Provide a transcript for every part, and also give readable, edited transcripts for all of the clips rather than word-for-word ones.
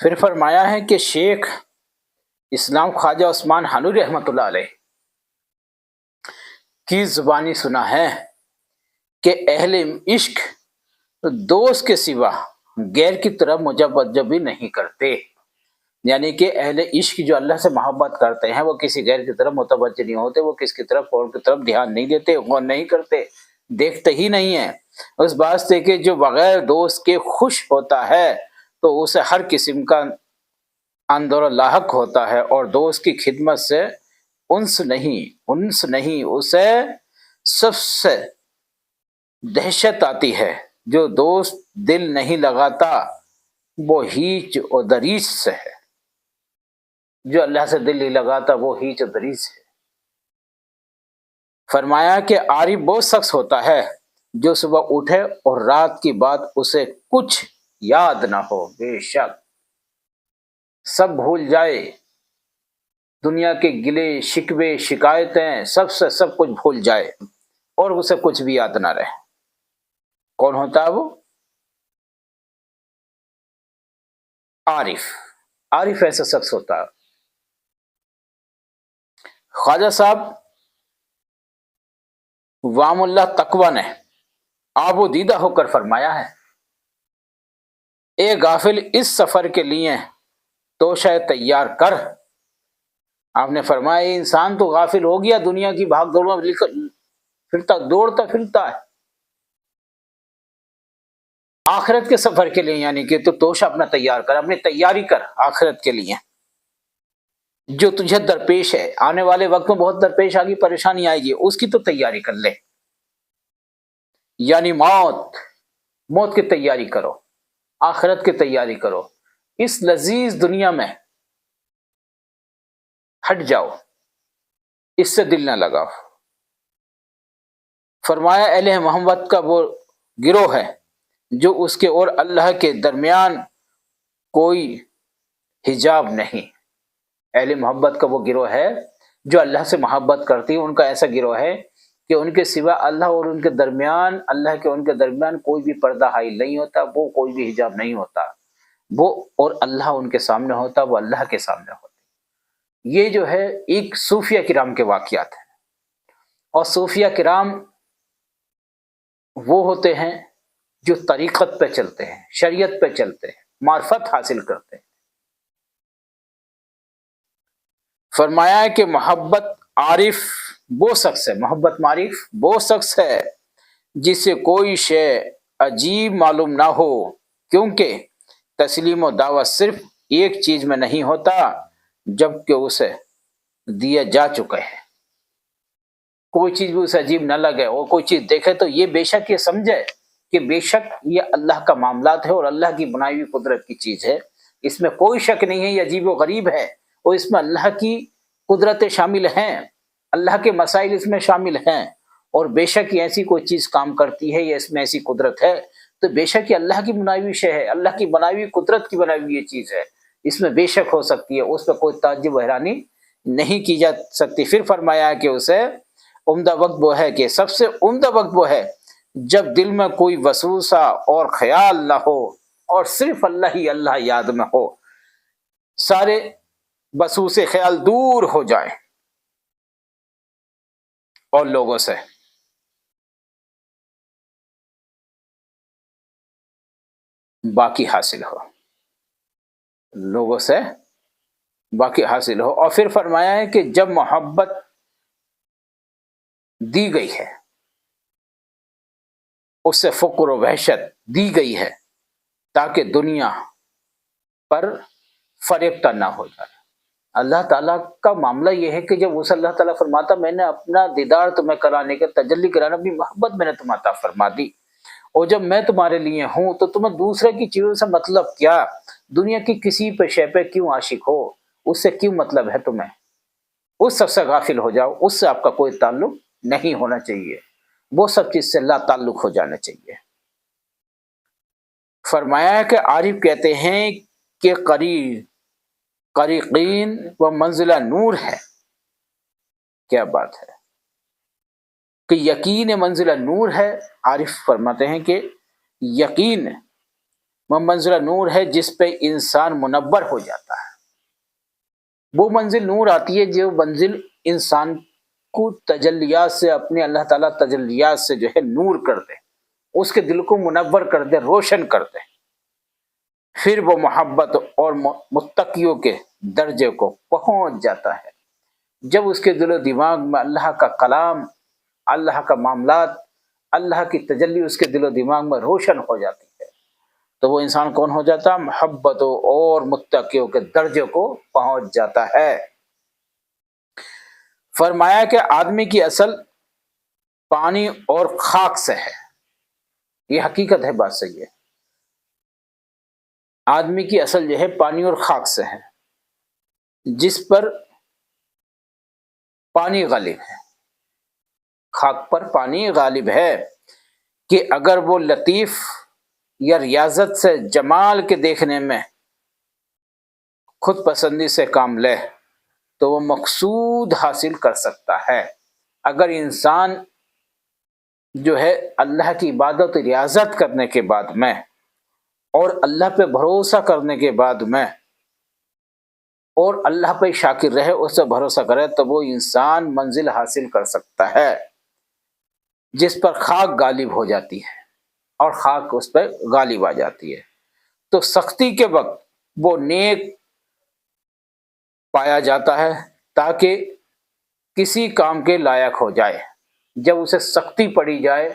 پھر فرمایا ہے کہ شیخ اسلام خواجہ عثمان حنوی رحمۃ اللہ علیہ کی زبانی سنا ہے کہ اہل عشق دوست کے سوا غیر کی طرف متوجہ بھی نہیں کرتے، یعنی کہ اہل عشق جو اللہ سے محبت کرتے ہیں وہ کسی غیر کی طرف متوجہ نہیں ہوتے، وہ کس کی طرف اور کی طرف دھیان نہیں دیتے، غور نہیں کرتے، دیکھتے ہی نہیں ہیں۔ اس بات سے کہ جو بغیر دوست کے خوش ہوتا ہے تو اسے ہر قسم کا اندر لاحق ہوتا ہے، اور دوست کی خدمت سے انس نہیں اسے سب سے دہشت آتی ہے۔ جو دوست دل نہیں لگاتا وہ ہیچ و دریچ سے ہے، جو اللہ سے دل نہیں لگاتا وہ ہیچ و دریچ ہے۔ فرمایا کہ عارف وہ شخص ہوتا ہے جو صبح اٹھے اور رات کی بات اسے کچھ یاد نہ ہو، بے شک سب بھول جائے، دنیا کے گلے شکوے شکایتیں سب کچھ بھول جائے اور اسے کچھ بھی یاد نہ رہے۔ کون ہوتا ہے وہ؟ عارف ایسا شخص ہوتا ہے۔ خواجہ صاحب وام اللہ تقوی نے آب و دیدہ ہو کر فرمایا ہے، اے غافل اس سفر کے لیے توشہ تیار کر۔ آپ نے فرمایا انسان تو غافل ہو گیا، دنیا کی بھاگ دوڑ میں دوڑتا پھرتا ہے، آخرت کے سفر کے لیے یعنی کہ تو توشہ اپنا تیار کر، اپنی تیاری کر آخرت کے لیے جو تجھے درپیش ہے، آنے والے وقت میں بہت درپیش آگی پریشانی آئے گی، اس کی تو تیاری کر لے، یعنی موت کی تیاری کرو، آخرت کی تیاری کرو، اس لذیذ دنیا میں ہٹ جاؤ، اس سے دل نہ لگاؤ۔ فرمایا اہل محمد کا وہ گروہ ہے جو اس کے اور اللہ کے درمیان کوئی حجاب نہیں۔ اہل محبت کا وہ گروہ ہے جو اللہ سے محبت کرتی ہے، ان کا ایسا گروہ ہے کہ ان کے سوا اللہ اور ان کے درمیان کوئی بھی پردہ حائل نہیں ہوتا، وہ کوئی بھی حجاب نہیں ہوتا، وہ اور اللہ ان کے سامنے ہوتا، وہ اللہ کے سامنے ہوتا۔ یہ جو ہے ایک صوفیہ کرام کے واقعات ہیں، اور صوفیہ کرام وہ ہوتے ہیں جو طریقت پہ چلتے ہیں، شریعت پہ چلتے ہیں، معرفت حاصل کرتے ہیں۔ فرمایا ہے کہ محبت معرف وہ شخص ہے جسے کوئی شے عجیب معلوم نہ ہو، کیونکہ تسلیم و دعوت صرف ایک چیز میں نہیں ہوتا جبکہ اسے دیا جا چکا ہے۔ کوئی چیز بھی اسے عجیب نہ لگے، اور کوئی چیز دیکھے تو یہ بے شک یہ سمجھے کہ بے شک یہ اللہ کا معاملات ہے اور اللہ کی بنائی ہوئی قدرت کی چیز ہے، اس میں کوئی شک نہیں ہے، یہ عجیب و غریب ہے، اور اس میں اللہ کی قدرتیں شامل ہیں، اللہ کے مسائل اس میں شامل ہیں، اور بے شک یہ ایسی کوئی چیز کام کرتی ہے یا اس میں ایسی قدرت ہے تو بے شک یہ اللہ کی بنائی ہوئی شے ہے، اللہ کی بنائی ہوئی قدرت کی بنائی ہوئی یہ چیز ہے، اس میں بے شک ہو سکتی ہے، اس پہ کوئی تعجب و حیرانی نہیں کی جا سکتی۔ پھر فرمایا ہے کہ اسے عمدہ وقت وہ ہے کہ سب سے عمدہ وقت وہ ہے جب دل میں کوئی وسوسہ اور خیال نہ ہو اور صرف اللہ ہی اللہ یاد میں ہو، سارے وسوسے خیال دور ہو جائیں اور لوگوں سے باقی حاصل ہو، اور پھر فرمایا ہے کہ جب محبت دی گئی ہے، اس سے فقر و وحشت دی گئی ہے تاکہ دنیا پر فریفتہ نہ ہو جائے۔ اللہ تعالیٰ کا معاملہ یہ ہے کہ جب اسے اللہ تعالیٰ فرماتا میں نے اپنا دیدار تمہیں کرانے کے تجلی کرانا، اپنی محبت میں نے تمہیں عطا فرما دی، اور جب میں تمہارے لیے ہوں تو تمہیں دوسرے کی چیزوں سے مطلب کیا، دنیا کی کسی پہ شے پہ کیوں عاشق ہو، اس سے کیوں مطلب ہے تمہیں، اس سب سے غافل ہو جاؤ، اس سے آپ کا کوئی تعلق نہیں ہونا چاہیے، وہ سب چیز سے لا تعلق ہو جانا چاہیے۔ فرمایا ہے کہ عارف کہتے ہیں کہ قریقین و منزلہ نور ہے، کیا بات ہے کہ یقین منزلہ نور ہے۔ عارف فرماتے ہیں کہ یقین وہ منزلہ نور ہے جس پہ انسان منور ہو جاتا ہے۔ وہ منزل نور آتی ہے جو منزل انسان کو تجلیات سے، اپنے اللہ تعالیٰ تجلیات سے جو ہے نور کر دے، اس کے دل کو منور کر دے، روشن کر دے۔ پھر وہ محبت اور متقیوں کے درجے کو پہنچ جاتا ہے۔ جب اس کے دل و دماغ میں اللہ کا کلام، اللہ کا معاملات، اللہ کی تجلی اس کے دل و دماغ میں روشن ہو جاتی ہے، تو وہ انسان کون ہو جاتا؟ محبتوں اور متقیوں کے درجے کو پہنچ جاتا ہے۔ فرمایا کہ آدمی کی اصل پانی اور خاک سے ہے۔ یہ حقیقت ہے، بات صحیح ہے۔ آدمی کی اصل جو ہے پانی اور خاک سے ہے، جس پر پانی غالب ہے، خاک پر پانی غالب ہے، کہ اگر وہ لطیف یا ریاضت سے جمال کے دیکھنے میں خود پسندی سے کام لے تو وہ مقصود حاصل کر سکتا ہے۔ اگر انسان جو ہے اللہ کی عبادت ریاضت کرنے کے بعد میں اور اللہ پہ بھروسہ کرنے کے بعد میں اور اللہ پہ شاکر رہے، اس سے بھروسہ کرے، تو وہ انسان منزل حاصل کر سکتا ہے جس پر خاک غالب ہو جاتی ہے اور خاک اس پہ غالب آ جاتی ہے۔ تو سختی کے وقت وہ نیک پایا جاتا ہے تاکہ کسی کام کے لائق ہو جائے۔ جب اسے سختی پڑی جائے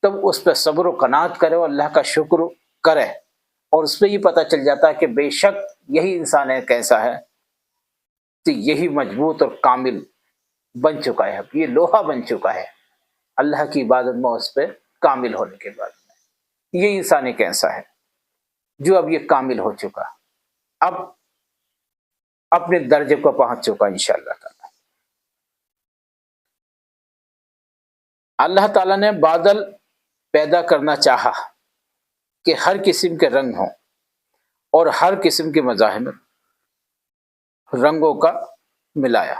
تب اس پہ صبر و قناعت کرے اور اللہ کا شکر کرے، اور اس پہ یہ پتہ چل جاتا ہے کہ بے شک یہی انسان ہے کیسا ہے، تو یہی مضبوط اور کامل بن چکا ہے، اب یہ لوہا بن چکا ہے اللہ کی عبادت میں اس پہ کامل ہونے کے بعد میں۔ یہ انسان ایک ایسا ہے جو اب یہ کامل ہو چکا، اب اپنے درجے کو پہنچ چکا انشاءاللہ تعالی۔ اللہ تعالیٰ نے بادل پیدا کرنا چاہا کہ ہر قسم کے رنگ ہوں اور ہر قسم کے مذاہب رنگوں کا ملایا۔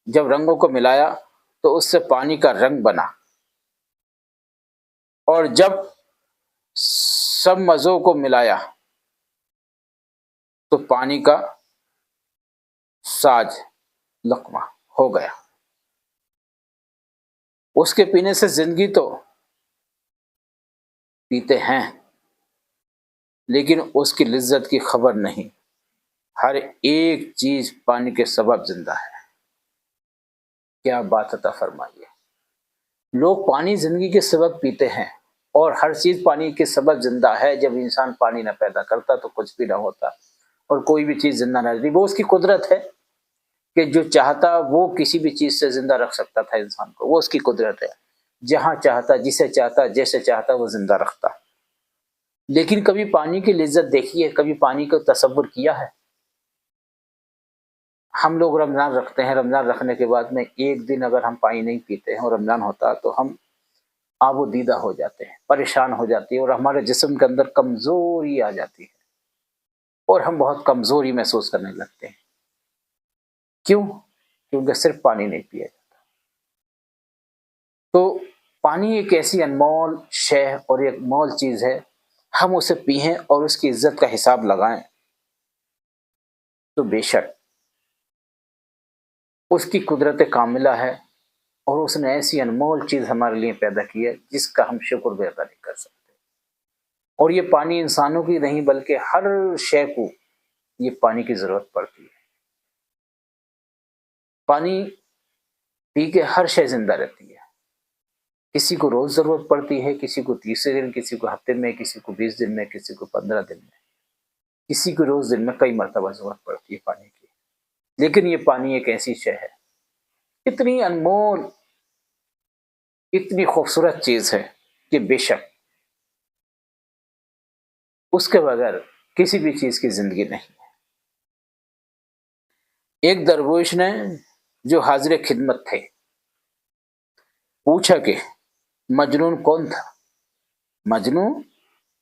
جب رنگوں کو ملایا تو اس سے پانی کا رنگ بنا، اور جب سب مزوں کو ملایا تو پانی کا ساج لقمہ ہو گیا۔ اس کے پینے سے زندگی تو پیتے ہیں لیکن اس کی لذت کی خبر نہیں۔ ہر ایک چیز پانی کے سبب زندہ ہے۔ کیا بات عطا فرمائی ہے۔ لوگ پانی زندگی کے سبب پیتے ہیں، اور ہر چیز پانی کے سبب زندہ ہے۔ جب انسان پانی نہ پیدا کرتا تو کچھ بھی نہ ہوتا، اور کوئی بھی چیز زندہ نہ رہتی۔ وہ اس کی قدرت ہے کہ جو چاہتا وہ کسی بھی چیز سے زندہ رکھ سکتا تھا انسان کو، وہ اس کی قدرت ہے۔ جہاں چاہتا، جسے چاہتا، جیسے چاہتا وہ زندہ رکھتا۔ لیکن کبھی پانی کی لذت دیکھی ہے؟ کبھی پانی کو تصور کیا ہے؟ ہم لوگ رمضان رکھتے ہیں، رمضان رکھنے کے بعد میں ایک دن اگر ہم پانی نہیں پیتے ہیں اور رمضان ہوتا تو ہم آب و دیدہ ہو جاتے ہیں، پریشان ہو جاتی ہے، اور ہمارے جسم کے اندر کمزوری آ جاتی ہے، اور ہم بہت کمزوری محسوس کرنے لگتے ہیں۔ کیوں؟ کیونکہ صرف پانی نہیں پیا جاتا۔ تو پانی ایک ایسی انمول شے اور ایک مول چیز ہے، ہم اسے پئیں اور اس کی عزت کا حساب لگائیں تو بے شک اس کی قدرت کاملہ ہے، اور اس نے ایسی انمول چیز ہمارے لیے پیدا کی ہے جس کا ہم شکر بھی ادا نہیں کر سکتے۔ اور یہ پانی انسانوں کی نہیں بلکہ ہر شے کو یہ پانی کی ضرورت پڑتی ہے۔ پانی پی کے ہر شے زندہ رہتی ہے۔ کسی کو روز ضرورت پڑتی ہے، کسی کو 30 دن، کسی کو ہفتے میں، کسی کو 20 دن میں، کسی کو 15 دن میں، کسی کو روز دن میں کئی مرتبہ ضرورت پڑتی ہے پانی کی۔ لیکن یہ پانی ایک ایسی شے ہے، اتنی انمول، اتنی خوبصورت چیز ہے کہ بے شک اس کے بغیر کسی بھی چیز کی زندگی نہیں ہے۔ ایک درویش نے جو حاضر خدمت تھے پوچھا کہ مجنون کون تھا؟ مجنون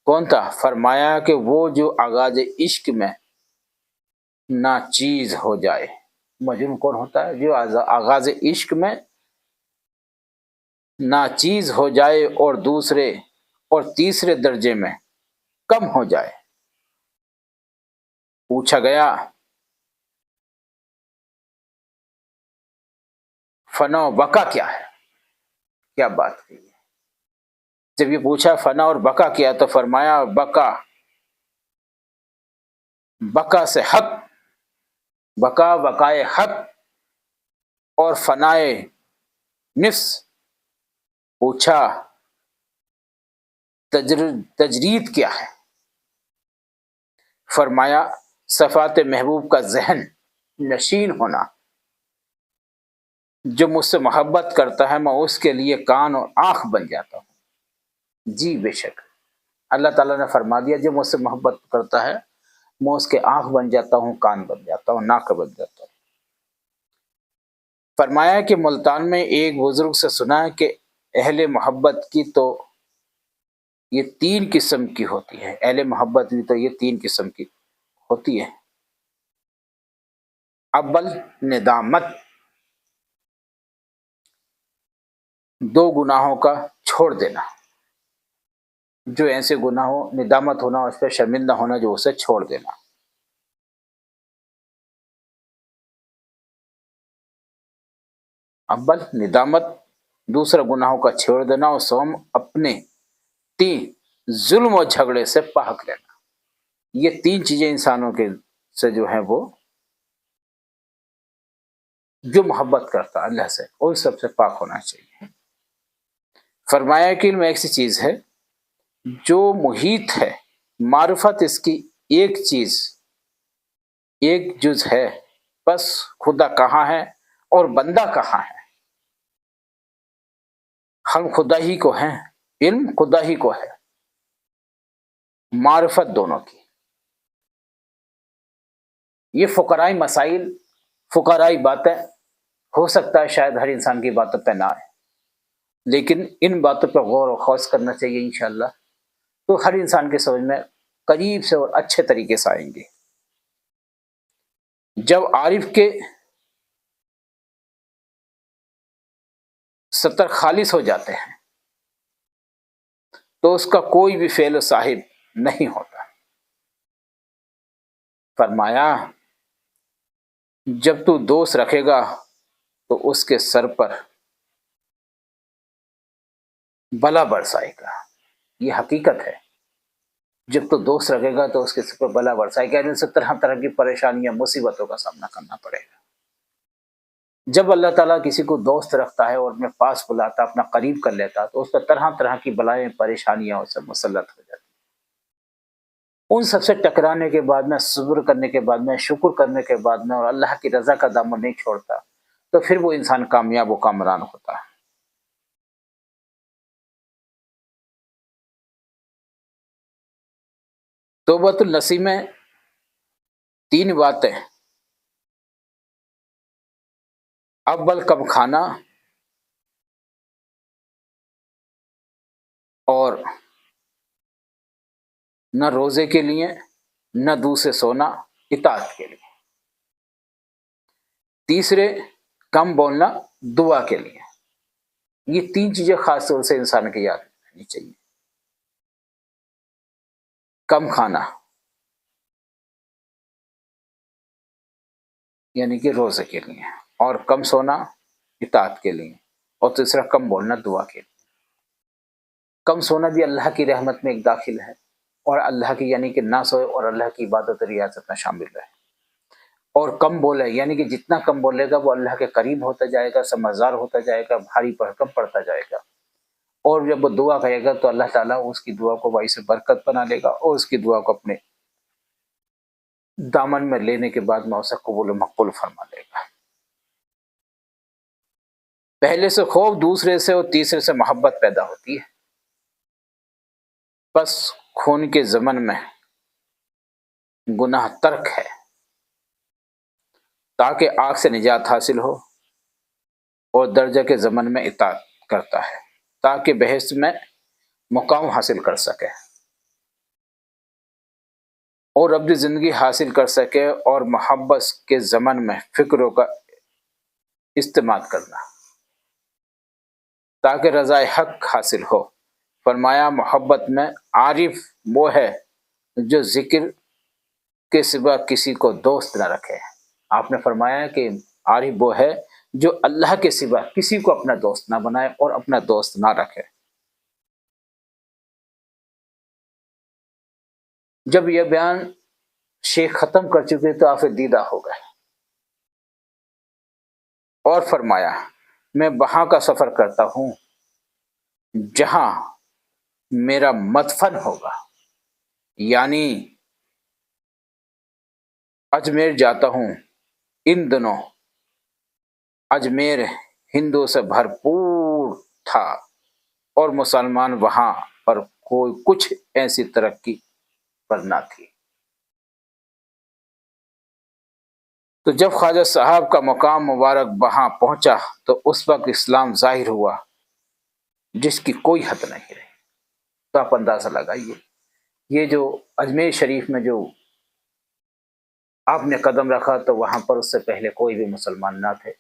کون تھا؟ فرمایا کہ وہ جو آغاز عشق میں ناچیز ہو جائے۔ مجنون کون ہوتا ہے؟ جو آغاز عشق میں ناچیز ہو جائے اور دوسرے اور تیسرے درجے میں کم ہو جائے۔ پوچھا گیا فنا و بقا کیا ہے؟ کیا بات کہی ہے؟ جب یہ پوچھا فنا اور بقا کیا تو فرمایا بقا، بقا سے حق، بقا بقائے حق، اور فنائے نفس۔ پوچھا تجرید کیا ہے؟ فرمایا صفات محبوب کا ذہن نشین ہونا۔ جو مجھ سے محبت کرتا ہے میں اس کے لیے کان اور آنکھ بن جاتا ہوں۔ جی بے شک، اللہ تعالیٰ نے فرما دیا جو مجھ سے محبت کرتا ہے میں اس کے آنکھ بن جاتا ہوں، کان بن جاتا ہوں، ناک بن جاتا ہوں۔ فرمایا کہ ملتان میں ایک بزرگ سے سنا ہے کہ اہل محبت کی تو یہ 3 قسم کی ہوتی ہے، اہل محبت کی تو یہ 3 قسم کی ہوتی ہے۔ اول ندامت، 2 گناہوں کا چھوڑ دینا، جو ایسے گناہ ہو، ندامت ہونا، اس پہ شرمندہ ہونا، جو اسے چھوڑ دینا۔ اول ندامت، دوسرا گناہوں کا چھوڑ دینا، اور سوم اپنے 3 ظلم و جھگڑے سے پاک لینا۔ یہ 3 چیزیں انسانوں کے سے جو ہیں وہ جو محبت کرتا ہے اللہ سے ان سب سے پاک ہونا چاہیے۔ فرمایا کہ علم ایسی چیز ہے جو محیط ہے، معرفت اس کی ایک چیز، ایک جز ہے، بس خدا کہاں ہے اور بندہ کہاں ہے؟ ہم خدا ہی کو ہیں، علم خدا ہی کو ہے، معرفت دونوں کی۔ یہ فقرائی مسائل، فقرائی باتیں ہو سکتا ہے شاید ہر انسان کی باتوں پہ نہ آئے، لیکن ان باتوں پہ غور و خوض کرنا چاہیے انشاءاللہ، تو ہر انسان کے سمجھ میں قریب سے اور اچھے طریقے سے آئیں گے۔ جب عارف کے سطر خالص ہو جاتے ہیں تو اس کا کوئی بھی فعل و صاحب نہیں ہوتا۔ فرمایا جب تو دوست رکھے گا تو اس کے سر پر بلا برسائے گا، یہ حقیقت ہے۔ جب تو دوست رکھے گا تو اس کے سر پر بلا برسائے گا، یعنی اسے طرح طرح کی پریشانیاں، مصیبتوں کا سامنا کرنا پڑے گا۔ جب اللہ تعالیٰ کسی کو دوست رکھتا ہے اور اپنے پاس بلاتا، اپنا قریب کر لیتا، تو اس پر طرح طرح کی بلائیں، پریشانیاں اسے مسلط ہو جاتی۔ ان سب سے ٹکرانے کے بعد میں، صبر کرنے کے بعد میں، شکر کرنے کے بعد میں، اور اللہ کی رضا کا دامن نہیں چھوڑتا، تو پھر وہ انسان کامیاب و کامران ہوتا ہے۔ توبۃ النصیح میں 3 باتیں: اول کم کھانا، اور نہ روزے کے لیے نہ دوسرے سونا، اطاعت کے لیے۔ تیسرے کم بولنا، دعا کے لیے۔ یہ 3 چیزیں خاص طور سے انسان کی یاد رکھنی چاہیے۔ کم کھانا یعنی کہ روزے کے لیے، اور کم سونا اطاعت کے لیے، اور تیسرا کم بولنا، دعا کے لیے۔ کم سونا بھی اللہ کی رحمت میں ایک داخل ہے، اور اللہ کی یعنی کہ نہ سوئے اور اللہ کی عبادت و ریاضت میں شامل رہے۔ اور کم بولے یعنی کہ جتنا کم بولے گا وہ اللہ کے قریب ہوتا جائے گا، سمجھدار ہوتا جائے گا، بھاری بھرکم پڑتا جائے گا۔ اور جب وہ دعا کرے گا تو اللہ تعالیٰ اس کی دعا کو باعث برکت بنا لے گا، اور اس کی دعا کو اپنے دامن میں لینے کے بعد میں اسے قبول و مقبول فرما لے گا۔ پہلے سے خوف، دوسرے سے اور تیسرے سے محبت پیدا ہوتی ہے۔ بس خون کے ضمن میں گناہ ترک ہے تاکہ آگ سے نجات حاصل ہو، اور درجہ کے ضمن میں اطاعت کرتا ہے تاکہ بہشت میں مقام حاصل کر سکے اور ابدی زندگی حاصل کر سکے، اور محبت کے ضمن میں فکروں کا استعمال کرنا تاکہ رضائے حق حاصل ہو۔ فرمایا محبت میں عارف وہ ہے جو ذکر کے سوا کسی کو دوست نہ رکھے۔ آپ نے فرمایا کہ عارف وہ ہے جو اللہ کے سوا کسی کو اپنا دوست نہ بنائے اور اپنا دوست نہ رکھے۔ جب یہ بیان شیخ ختم کر چکے تو آفت دیدہ ہو گئے اور فرمایا میں وہاں کا سفر کرتا ہوں جہاں میرا مدفن ہوگا، یعنی اجمیر جاتا ہوں۔ ان دنوں اجمیر ہندوؤں سے بھرپور تھا اور مسلمان وہاں پر کوئی کچھ ایسی ترقی پر نہ تھی۔ تو جب خواجہ صاحب کا مقام مبارک وہاں پہنچا تو اس وقت اسلام ظاہر ہوا جس کی کوئی حد نہیں رہی۔ تو آپ اندازہ لگائیے، یہ جو اجمیر شریف میں جو آپ نے قدم رکھا تو وہاں پر اس سے پہلے کوئی بھی مسلمان نہ تھے۔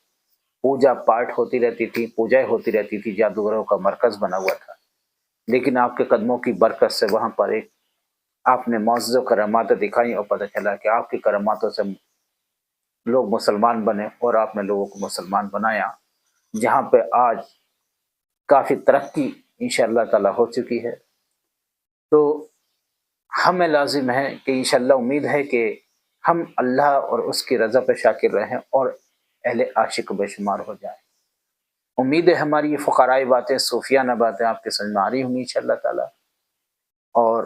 پوجا پاٹ ہوتی رہتی تھی، پوجائیں ہوتی رہتی تھی، جادوگروں کا مرکز بنا ہوا تھا، لیکن آپ کے قدموں کی برکت سے وہاں پر ایک آپ نے معجزہ و کرامات دکھائی اور پتہ چلا کہ آپ کی کراماتوں سے لوگ مسلمان بنے اور آپ نے لوگوں کو مسلمان بنایا، جہاں پہ آج کافی ترقی انشاءاللہ تعالی ہو چکی ہے۔ تو ہمیں لازم ہے کہ انشاءاللہ امید ہے کہ ہم اللہ اور اس کی رضا پہ شاکر رہیں اور اہل عاشق بے شمار ہو جائیں۔ امید ہے ہماری یہ فقرائی باتیں، صوفیانہ باتیں آپ کے سمجھ میں آ رہی ہوں گی انشاءاللہ تعالی، اور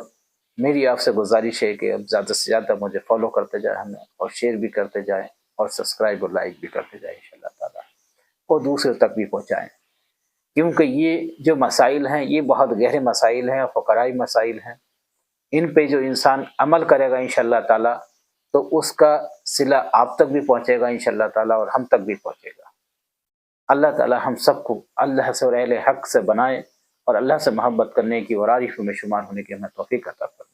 میری آپ سے گزارش ہے کہ اب زیادہ سے زیادہ مجھے فالو کرتے جائیں ہمیں، اور شیئر بھی کرتے جائیں اور سبسکرائب اور لائک بھی کرتے جائیں انشاءاللہ تعالی، اور دوسرے تک بھی پہنچائیں، کیونکہ یہ جو مسائل ہیں یہ بہت گہرے مسائل ہیں اور فقرائی مسائل ہیں۔ ان پہ جو انسان عمل کرے گا انشاءاللہ تعالی تو اس کا صلہ آپ تک بھی پہنچے گا انشاءاللہ تعالی اور ہم تک بھی پہنچے گا۔ اللہ تعالی ہم سب کو اللہ سے اور اہل حق سے بنائے اور اللہ سے محبت کرنے کی اور عارفوں میں شمار ہونے کی ہمیں توفیق عطا فرمائے۔